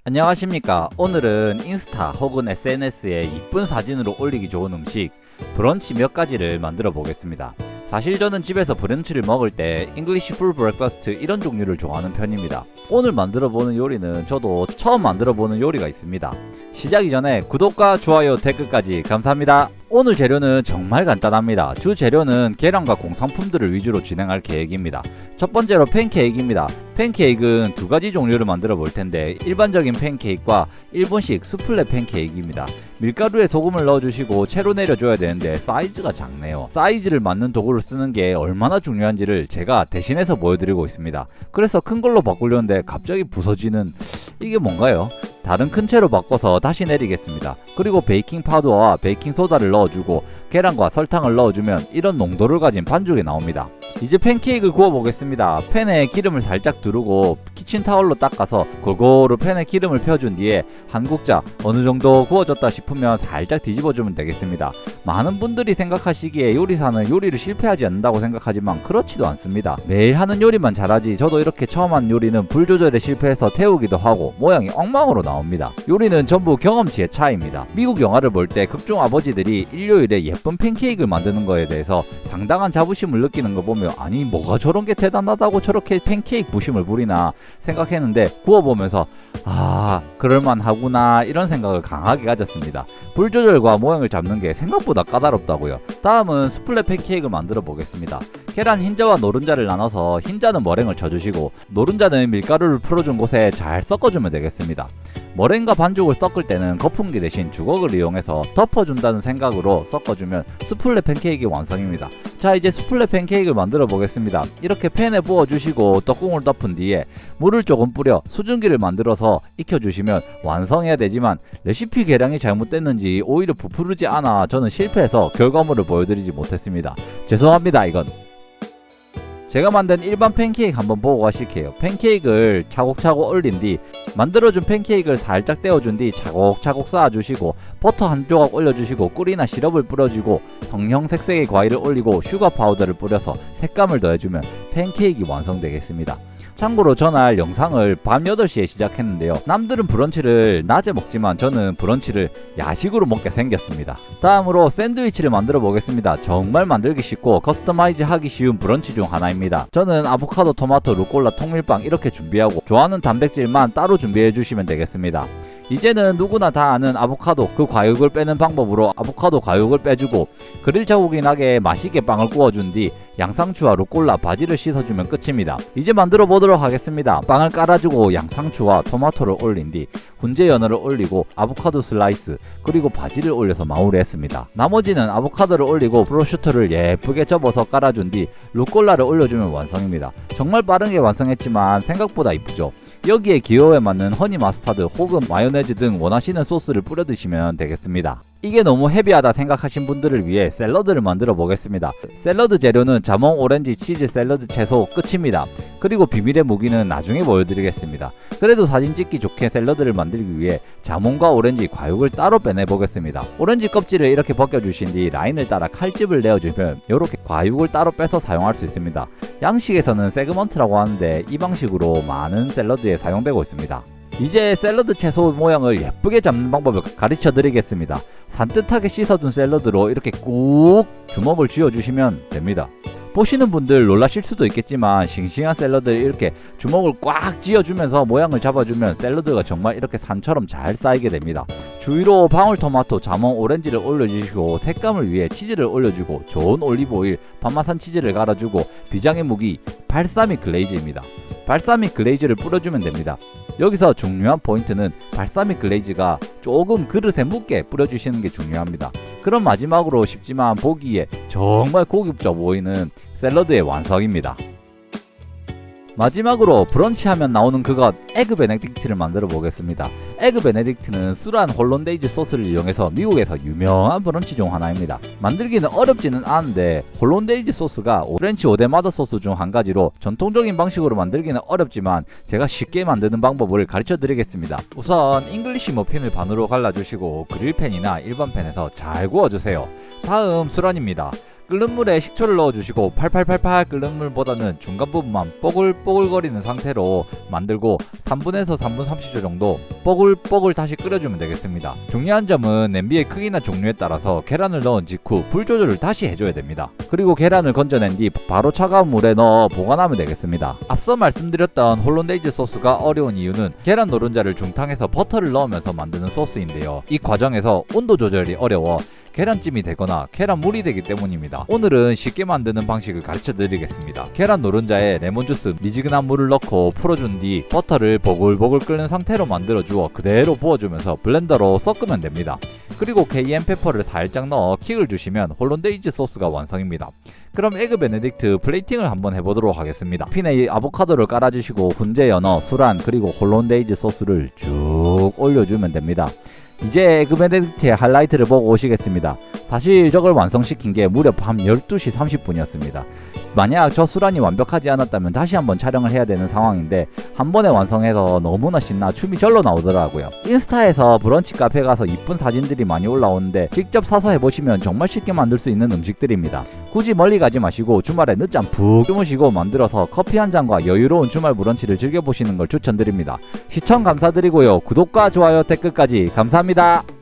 안녕하십니까. 오늘은 인스타 혹은 SNS에 이쁜 사진으로 올리기 좋은 음식 브런치 몇 가지를 만들어 보겠습니다. 사실 저는 집에서 브런치를 먹을 때 잉글리시 풀 브렉퍼스트 이런 종류를 좋아하는 편입니다. 오늘 만들어 보는 요리는 저도 처음 만들어 보는 요리가 있습니다. 시작이 전에 구독과 좋아요 댓글까지 감사합니다. 오늘 재료는 정말 간단합니다. 주 재료는 계란과 공산품들을 위주로 진행할 계획입니다. 첫 번째로 팬케이크입니다. 팬케이크는 두 가지 종류를 만들어 볼 텐데 일반적인 팬케이크와 일본식 수플레 팬케이크입니다. 밀가루에 소금을 넣어주시고 채로 내려줘야 되는데 사이즈가 작네요. 사이즈를 맞는 도구를 쓰는 게 얼마나 중요한지를 제가 대신해서 보여드리고 있습니다. 그래서 큰 걸로 바꾸려는데 갑자기 부서지는 이게 뭔가요? 다른 큰 채로 바꿔서 다시 내리겠습니다. 그리고 베이킹 파우더와 베이킹 소다를 넣어주고 계란과 설탕을 넣어주면 이런 농도를 가진 반죽이 나옵니다. 이제 팬케이크를 구워 보겠습니다. 팬에 기름을 살짝 두르고 키친타올로 닦아서 골고루 팬에 기름을 펴준 뒤에 한 국자 어느 정도 구워졌다 싶으면 살짝 뒤집어주면 되겠습니다. 많은 분들이 생각하시기에 요리사는 요리를 실패하지 않는다고 생각하지만 그렇지도 않습니다. 매일 하는 요리만 잘하지 저도 이렇게 처음 한 요리는 불 조절에 실패해서 태우기도 하고 모양이 엉망으로 나옵니다. 요리는 전부 경험치의 차이입니다. 미국 영화를 볼 때 극중 아버지들이 일요일에 예쁜 팬케이크를 만드는 거에 대해서 상당한 자부심을 느끼는 거 보며 아니 뭐가 저런 게 대단하다고 저렇게 팬케이크 부심을 부리나 생각했는데 구워보면서 그럴만하구나 이런 생각을 강하게 가졌습니다. 불 조절과 모양을 잡는 게 생각보다 까다롭다고요. 다음은 수플레 팬케이크를 만들어 보겠습니다. 계란 흰자와 노른자를 나눠서 흰자는 머랭을 쳐주시고 노른자는 밀가루를 풀어준 곳에 잘 섞어주면 되겠습니다. 머랭과 반죽을 섞을 때는 거품기 대신 주걱을 이용해서 덮어준다는 생각으로 섞어주면 수플레 팬케이크 완성입니다. 자, 이제 수플레 팬케이크를 만들어 보겠습니다. 이렇게 팬에 부어주시고 떡국을 덮은 뒤에 물을 조금 뿌려 수증기를 만들어서 익혀주시면 완성해야 되지만 레시피 계량이 잘못됐는지 오히려 부풀지 않아 저는 실패해서 결과물을 보여드리지 못했습니다. 죄송합니다. 이건 제가 만든 일반 팬케이크 한번 보고 가실게요. 팬케이크를 차곡차곡 올린 뒤 만들어준 팬케이크를 살짝 떼어준 뒤 차곡차곡 쌓아주시고 버터 한 조각 올려주시고 꿀이나 시럽을 뿌려주고 형형색색의 과일을 올리고 슈가 파우더를 뿌려서 색감을 더해주면 팬케이크 완성되겠습니다. 참고로 전날 영상을 밤 8시에 시작했는데요. 남들은 브런치를 낮에 먹지만 저는 브런치를 야식으로 먹게 생겼습니다. 다음으로 샌드위치를 만들어 보겠습니다. 정말 만들기 쉽고 커스터마이즈 하기 쉬운 브런치 중 하나입니다. 저는 아보카도, 토마토, 루꼴라, 통밀빵 이렇게 준비하고 좋아하는 단백질만 따로 준비해 주시면 되겠습니다. 이제는 누구나 다 아는 아보카도 그 과육을 빼는 방법으로 아보카도 과육을 빼주고 그릴 자국이 나게 맛있게 빵을 구워준 뒤 양상추와 루꼴라, 바지를 씻어주면 끝입니다. 이제 만들어 보도록 하겠습니다. 빵을 깔아주고 양상추와 토마토를 올린 뒤 훈제 연어를 올리고 아보카도 슬라이스 그리고 바지를 올려서 마무리했습니다. 나머지는 아보카도를 올리고 프로슈터를 예쁘게 접어서 깔아준 뒤 루꼴라를 올려주면 완성입니다. 정말 빠르게 완성했지만 생각보다 이쁘죠. 여기에 기호에 맞는 허니 마스타드 혹은 마요네즈 등 원하시는 소스를 뿌려 드시면 되겠습니다. 이게 너무 헤비하다 생각하신 분들을 위해 샐러드를 만들어 보겠습니다. 샐러드 재료는 자몽, 오렌지, 치즈, 샐러드 채소 끝입니다. 그리고 비밀의 무기는 나중에 보여드리겠습니다. 그래도 사진 찍기 좋게 샐러드를 만들기 위해 자몽과 오렌지 과육을 따로 빼내 보겠습니다. 오렌지 껍질을 이렇게 벗겨주신 뒤 라인을 따라 칼집을 내어주면 이렇게 과육을 따로 빼서 사용할 수 있습니다. 양식에서는 세그먼트라고 하는데 이 방식으로 많은 샐러드에 사용되고 있습니다. 이제 샐러드 채소 모양을 예쁘게 잡는 방법을 가르쳐 드리겠습니다. 산뜻하게 씻어둔 샐러드로 이렇게 꾹 주먹을 쥐어주시면 됩니다. 보시는 분들 놀라실 수도 있겠지만 싱싱한 샐러드를 이렇게 주먹을 꽉 쥐어주면서 모양을 잡아주면 샐러드가 정말 이렇게 산처럼 잘 쌓이게 됩니다. 주위로 방울토마토, 자몽, 오렌지를 올려주시고 색감을 위해 치즈를 올려주고 좋은 올리브오일, 파마산 치즈를 갈아주고 비장의 무기 발사믹 글레이즈입니다. 발사믹 글레이즈를 뿌려주면 됩니다. 여기서 중요한 포인트는 발사믹 글레이즈가 조금 그릇에 묻게 뿌려주시는 게 중요합니다. 그럼 마지막으로 쉽지만 보기에 정말 고급져 보이는 샐러드의 완성입니다. 마지막으로 브런치 하면 나오는 그것 에그 베네딕트를 만들어 보겠습니다. 에그 베네딕트는 술한 홀란데이즈 소스를 이용해서 미국에서 유명한 브런치 중 하나입니다. 만들기는 어렵지는 않은데 홀란데이즈 소스가 프렌치 오데마더 소스 중 한 가지로 전통적인 방식으로 만들기는 어렵지만 제가 쉽게 만드는 방법을 가르쳐 드리겠습니다. 우선 잉글리시 머핀을 반으로 갈라주시고 그릴팬이나 일반 팬에서 잘 구워주세요. 다음 술안입니다. 끓는 물에 식초를 넣어주시고 팔팔팔팔 끓는 물보다는 중간 부분만 뽀글뽀글거리는 상태로 만들고 3분에서 3분 30초 정도 뽀글뽀글 다시 끓여주면 되겠습니다. 중요한 점은 냄비의 크기나 종류에 따라서 계란을 넣은 직후 불 조절을 다시 해줘야 됩니다. 그리고 계란을 건져낸 뒤 바로 차가운 물에 넣어 보관하면 되겠습니다. 앞서 말씀드렸던 홀란데이즈 소스가 어려운 이유는 계란 노른자를 중탕해서 버터를 넣으면서 만드는 소스인데요. 이 과정에서 온도 조절이 어려워 계란찜이 되거나 계란물이 되기 때문입니다. 오늘은 쉽게 만드는 방식을 가르쳐 드리겠습니다. 계란 노른자에 레몬주스, 미지근한 물을 넣고 풀어준 뒤 버터를 보글보글 끓는 상태로 만들어 주어 그대로 부어주면서 블렌더로 섞으면 됩니다. 그리고 케이엔 페퍼를 살짝 넣어 킥을 주시면 홀란데이즈 소스가 완성입니다. 그럼 에그 베네딕트 플레이팅을 한번 해보도록 하겠습니다. 핀에 아보카도를 깔아주시고 훈제 연어, 술안 그리고 홀란데이즈 소스를 쭉 올려주면 됩니다. 이제 에그 베네딕트의 하이라이트를 보고 오시겠습니다. 사실 저걸 완성시킨 게 무려 밤 12시 30분이었습니다. 만약 저 수란이 완벽하지 않았다면 다시 한번 촬영을 해야 되는 상황인데 한 번에 완성해서 너무나 신나 춤이 절로 나오더라고요. 인스타에서 브런치 카페 가서 이쁜 사진들이 많이 올라오는데 직접 사서 해보시면 정말 쉽게 만들 수 있는 음식들입니다. 굳이 멀리 가지 마시고 주말에 늦잠 푹 주무시고 만들어서 커피 한 잔과 여유로운 주말 브런치를 즐겨보시는 걸 추천드립니다. 시청 감사드리고요. 구독과 좋아요 댓글까지 감사합니다.